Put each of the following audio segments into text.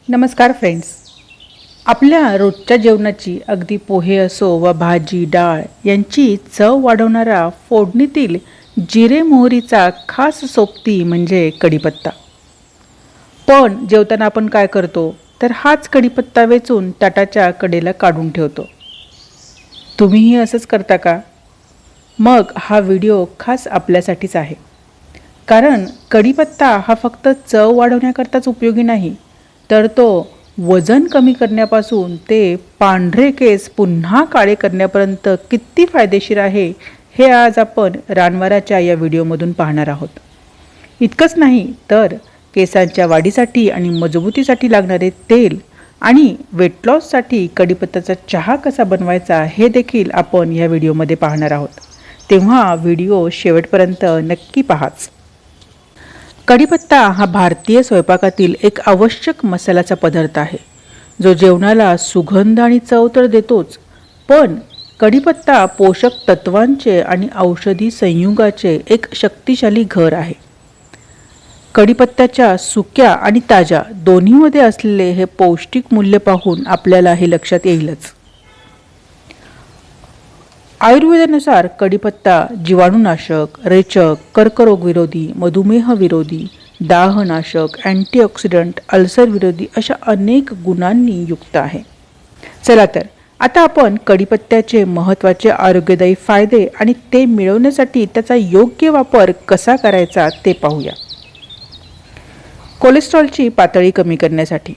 नमस्कार फ्रेंड्स. आपल्या रोजच्या जेवणाची अगदी पोहे असो व भाजी डाळ यांची चव वाढवणारा फोडणीतील जिरे मोहरीचा खास सोबती म्हणजे कढीपत्ता. पण जेवताना आपण काय करतो तर हाच कढीपत्ता वेचून ताटाच्या कडेला काढून ठेवतो. तुम्हीही असंच करता का? मग हा व्हिडिओ खास आपल्यासाठीच आहे. कारण कढीपत्ता हा फक्त चव वाढवण्याकरताच उपयोगी नाही, तर तो वजन कमी करण्यापासून ते पांढरे केस पुन्हा काळे करण्यापर्यंत किती फायदेशीर आहे हे आज आपण रानवाराच्या या व्हिडिओमधून पाहणार आहोत. इतकंच नाही तर केसांच्या वाढीसाठी आणि मजबूतीसाठी लागणारे तेल आणि वेट लॉससाठी कढीपत्त्याचा चहा कसा बनवायचा हे देखील आपण या व्हिडिओमध्ये पाहणार आहोत. तेव्हा व्हिडिओ शेवटपर्यंत नक्की पाहाच. कढीपत्ता हा भारतीय स्वयंपाकातील एक आवश्यक मसाल्याचा पदार्थ आहे, जो जेवणाला सुगंध आणि चव तर देतोच, पण कढीपत्ता पोषक तत्वांचे आणि औषधी संयुगाचे एक शक्तिशाली घर आहे. कढीपत्त्याच्या सुक्या आणि ताज्या दोन्हीमध्ये असलेले हे पौष्टिक मूल्य पाहून आपल्याला हे लक्षात येईलच. आयुर्वेदानुसार कढीपत्ता जीवाणुनाशक, रेचक, कर्करोग विरोधी, मधुमेह विरोधी, दाहनाशक, अँटीऑक्सिडंट, अल्सर विरोधी अशा अनेक गुणांनी युक्त आहे. चला तर आता आपण कढीपत्त्याचे महत्त्वाचे आरोग्यदायी फायदे आणि ते मिळवण्यासाठी त्याचा योग्य वापर कसा करायचा ते पाहूया. कोलेस्ट्रॉलची पातळी कमी करण्यासाठी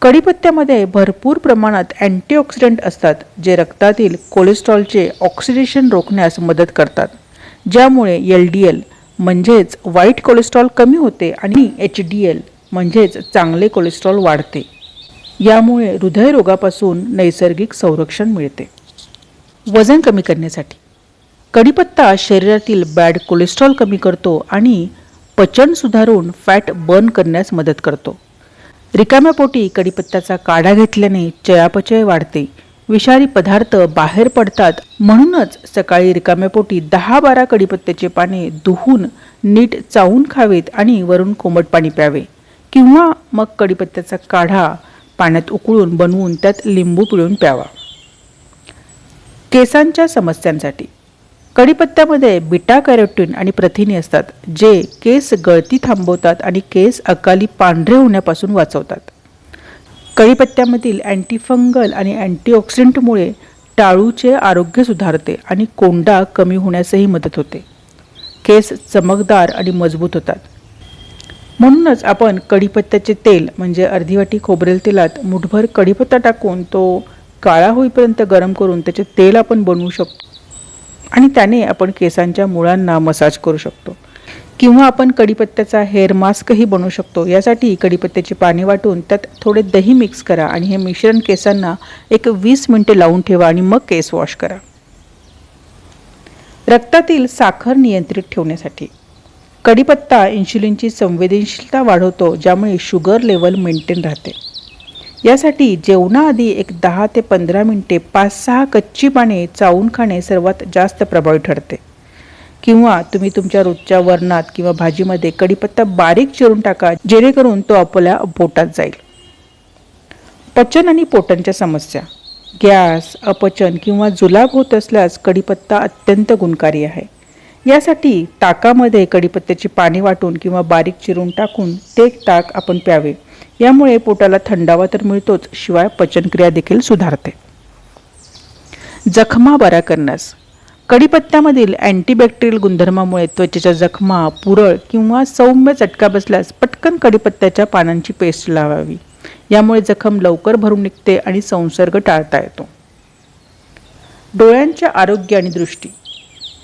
कढीपत्त्यामध्ये भरपूर प्रमाणात अँटीऑक्सिडंट असतात, जे रक्तातील कोलेस्ट्रॉलचे ऑक्सिडेशन रोखण्यास मदत करतात, ज्यामुळे LDL म्हणजेच वाईट कोलेस्ट्रॉल कमी होते आणि HDL म्हणजेच चांगले कोलेस्ट्रॉल वाढते. यामुळे हृदयरोगापासून नैसर्गिक संरक्षण मिळते. वजन कमी करण्यासाठी कढीपत्ता शरीरातील बॅड कोलेस्ट्रॉल कमी करतो आणि पचन सुधारून फॅट बर्न करण्यास मदत करतो. रिकाम्या पोटी कढीपत्त्याचा काढा घेतल्याने चयापचय वाढते, विषारी पदार्थ बाहेर पडतात. म्हणूनच सकाळी रिकाम्या पोटी 10-12 कढीपत्त्याचे पाने धुवून नीट चावून खावेत आणि वरून कोमट पाणी प्यावे, किंवा मग कढीपत्त्याचा काढा पाण्यात उकळून बनवून त्यात लिंबू पिळून प्यावा. केसांच्या समस्यांसाठी कढीपत्त्यामध्ये बीटा कॅरोटीन आणि प्रथिने असतात, जे केस गळती थांबवतात आणि केस अकाली पांढरे होण्यापासून वाचवतात. कढीपत्त्यामधील अँटीफंगल आणि अँटीऑक्सिडंटमुळे टाळूचे आरोग्य सुधारते आणि कोंडा कमी होण्यासही मदत होते. केस चमकदार आणि मजबूत होतात. म्हणूनच आपण कढीपत्त्याचे तेल म्हणजे अर्धी वाटी खोबरेल तेलात मुठभर कढीपत्ता टाकून तो काळा होईपर्यंत गरम करून त्याचे तेल आपण बनवू शकतो आणि त्याने आपण केसांच्या मुळांना मसाज करू शकतो. किंवा आपण कढीपत्त्याचा हेअर मास्कही बनवू शकतो. यासाठी कढीपत्त्याची पाने वाटून त्यात थोडे दही मिक्स करा आणि हे मिश्रण केसांना 20 मिनिटे लावून ठेवा आणि मग केस वॉश करा. रक्तातील साखर नियंत्रित ठेवण्यासाठी कढीपत्ता इन्शुलिनची संवेदनशीलता वाढवतो, ज्यामुळे शुगर लेवल मेंटेन राहते. यासाठी जेवणाआधी 10 ते 15 मिनिटे 5-6 कच्ची पाने चावून खाणे सर्वात जास्त प्रभावी ठरते. किंवा तुम्ही तुमच्या रोजच्या वरणात किंवा भाजीमध्ये कढीपत्ता बारीक चिरून टाका, जेणेकरून तो आपल्या पोटात जाईल. पचन आणि पोटांच्या समस्या, गॅस, अपचन किंवा जुलाब होत असल्यास कढीपत्ता अत्यंत गुणकारी आहे. यासाठी ताकामध्ये कढीपत्त्याची पाने वाटून किंवा बारीक चिरून टाकून ते ताक आपण प्यावे. यामुळे पोटाला थंडावा तर मिळतोच, शिवाय पचनक्रिया देखील सुधारते. जखमा बरा करण्यास कढीपत्त्यामधील अँटीबॅक्टेरियल गुणधर्मामुळे त्वचेच्या जखमा, पुरळ किंवा सौम्य चटका बसल्यास पटकन कढीपत्त्याच्या पानांची पेस्ट लावावी. यामुळे जखम लवकर भरून निघते आणि संसर्ग टाळता येतो. डोळ्यांचे आरोग्य आणि दृष्टी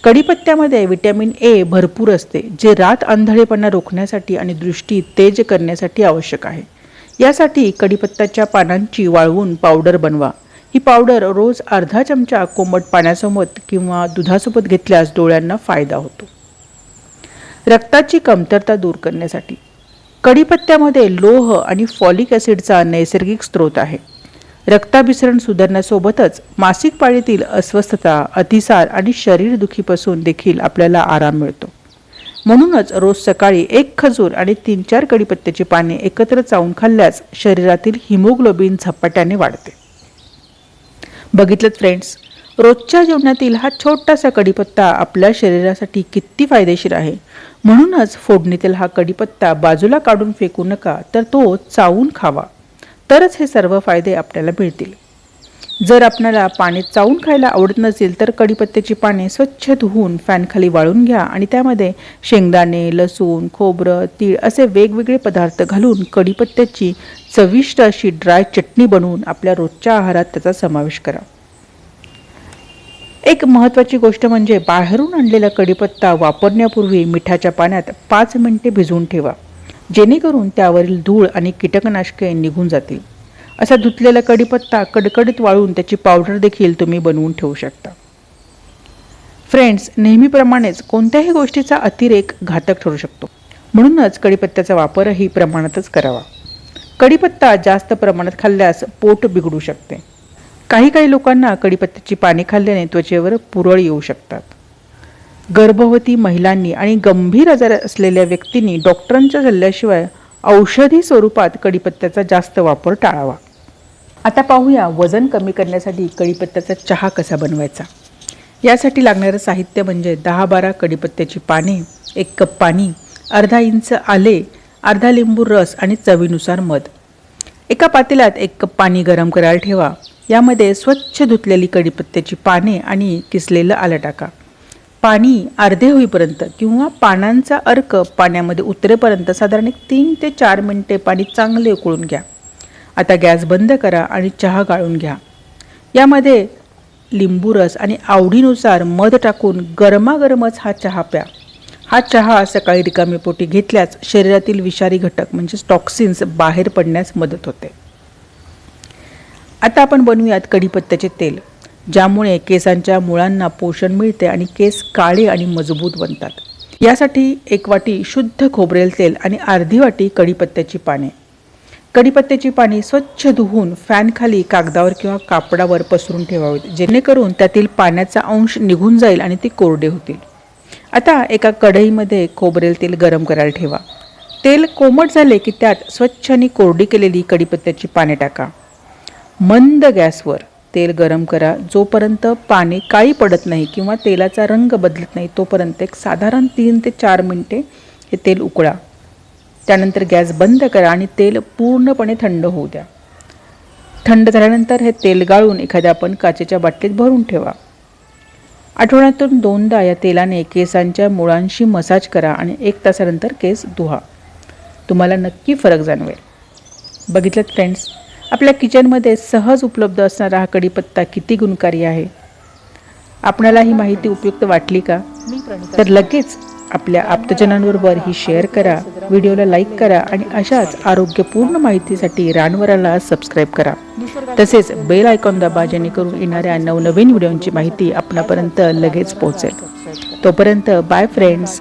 कढीपत्त्यामध्ये व्हिटॅमिन A भरपूर असते, जे रात आंधळेपणा रोखण्यासाठी आणि दृष्टी तेज करण्यासाठी आवश्यक आहे. यासाठी कढीपत्त्याच्या पानांची वाळवून पावडर बनवा. ही पावडर रोज अर्धा चमचा कोमट पाण्यासोबत किंवा दुधासोबत घेतल्यास डोळ्यांना फायदा होतो. रक्ताची कमतरता दूर करण्यासाठी कढीपत्त्यामध्ये लोह आणि फॉलिक ॲसिडचा नैसर्गिक स्रोत आहे. रक्ताभिसरण सुधारण्यासोबतच मासिक पाळीतील अस्वस्थता, अतिसार आणि शरीरदुखीपासून देखील आपल्याला आराम मिळतो. म्हणूनच रोज सकाळी 1 खजूर आणि 3-4 कडीपत्त्याची पाने एकत्र चावून खाल्ल्यास शरीरातील हिमोग्लोबिन झपाट्याने वाढते. बघितलं फ्रेंड्स, रोजच्या जेवणातील हा छोटासा कडीपत्ता आपल्या शरीरासाठी किती फायदेशीर आहे. म्हणूनच फोडणीतील हा कडीपत्ता बाजूला काढून फेकू नका, तर तो चावून खावा. तरच हे सर्व फायदे आपल्याला मिळतील. जर आपल्याला पाने चावून खायला आवडत नसेल तर कडीपत्त्याची पाने स्वच्छ धुवून फॅनखाली वाळून घ्या आणि त्यामध्ये शेंगदाणे, लसूण, खोबरं, तीळ असे वेगवेगळे पदार्थ घालून कडीपत्त्याची चविष्ट अशी ड्राय चटणी बनवून आपल्या रोजच्या आहारात त्याचा समावेश करा. एक महत्त्वाची गोष्ट म्हणजे बाहेरून आणलेला कडीपत्ता वापरण्यापूर्वी मिठाच्या पाण्यात 5 मिनिटे भिजवून ठेवा, जेणेकरून त्यावरील धूळ आणि कीटकनाशके निघून जातील. असा धुतलेला कडीपत्ता कडकडीत वाळून त्याची पावडर देखील तुम्ही बनवून ठेवू शकता. फ्रेंड्स, नेहमीप्रमाणेच कोणत्याही गोष्टीचा अतिरेक घातक ठरू शकतो. म्हणूनच कडीपत्त्याचा वापरही प्रमाणातच करावा. कडीपत्ता जास्त प्रमाणात खाल्ल्यास पोट बिघडू शकते. काही लोकांना कडीपत्त्याची पाने खाल्ल्याने त्वचेवर पुरळ येऊ शकतात. गर्भवती महिलांनी आणि गंभीर आजार असलेल्या व्यक्तींनी डॉक्टरांच्या सल्ल्याशिवाय औषधी स्वरूपात कडीपत्त्याचा जास्त वापर टाळावा. आता पाहूया वजन कमी करण्यासाठी कडीपत्त्याचा चहा कसा बनवायचा. यासाठी लागणारं साहित्य म्हणजे 10-12 कडीपत्त्याची पाने, 1 कप पाणी, अर्धा इंच आले, अर्धा लिंबू रस आणि चवीनुसार मध. एका पातेल्यात 1 कप पाणी गरम करायला ठेवा. यामध्ये स्वच्छ धुतलेली कडीपत्त्याची पाने आणि किसलेलं आलं टाका. पाणी अर्धे होईपर्यंत किंवा पानांचा अर्क पाण्यामध्ये उतरेपर्यंत साधारण 3 ते 4 मिनिटे पाणी चांगले उकळून घ्या. आता गॅस बंद करा आणि चहा गाळून घ्या. यामध्ये लिंबू रस आणि आवडीनुसार मध टाकून गरमागरमच हा चहा प्या. हा चहा सकाळी रिकामी पोटी घेतल्यास शरीरातील विषारी घटक म्हणजे टॉक्सिन्स बाहेर पडण्यास मदत होते. आता आपण बनवूयात कडीपत्त्याचे तेल, ज्यामुळे केसांच्या मुळांना पोषण मिळते आणि केस काळे आणि मजबूत बनतात. यासाठी 1 वाटी शुद्ध खोबरेल तेल आणि अर्धी वाटी कडीपत्त्याची पाने. कडीपत्त्याची पाने स्वच्छ धुवून फॅनखाली कागदावर किंवा कापडावर पसरून ठेवावीत, जेणेकरून त्यातील पाण्याचा अंश निघून जाईल आणि ती कोरडे होतील. आता एका कढईमध्ये खोबरेल तेल गरम करायला ठेवा. तेल कोमट झाले की त्यात स्वच्छ आणि कोरडी केलेली कडीपत्त्याची पाने टाका. मंद गॅसवर तेल गरम करा. जोपर्यंत पाने काळी पडत नाही किंवा तेलाचा रंग बदलत नाही तोपर्यंत एक साधारण 3 ते 4 मिनिटे हे तेल उकळा. त्यानंतर गॅस बंद करा आणि तेल पूर्णपणे थंड होऊ द्या. थंड झाल्यानंतर हे तेल गाळून एखाद्या आपण काचेच्या बाटलीत भरून ठेवा. आठवड्यातून 2दा या तेलाने केसांच्या मुळांशी मसाज करा आणि 1 तासानंतर केस धुवा. तुम्हाला नक्की फरक जाणवेल. बघितलं फ्रेंड्स, आपल्या किचनमध्ये सहज उपलब्ध असणारा हा कडीपत्ता किती गुणकारी आहे. आपणाला ही माहिती उपयुक्त वाटली का? तर लगेच आपल्या आप्तजनांबरोबर ही शेअर करा, व्हिडिओला लाईक करा आणि अशाच आरोग्यपूर्ण माहितीसाठी रानवराला सबस्क्राईब करा. तसेच बेल आयकॉन दाबा, जेणेकरून येणाऱ्या नवनवीन व्हिडिओंची माहिती आपणापर्यंत लगेच पोहोचेल. तोपर्यंत बाय फ्रेंड्स.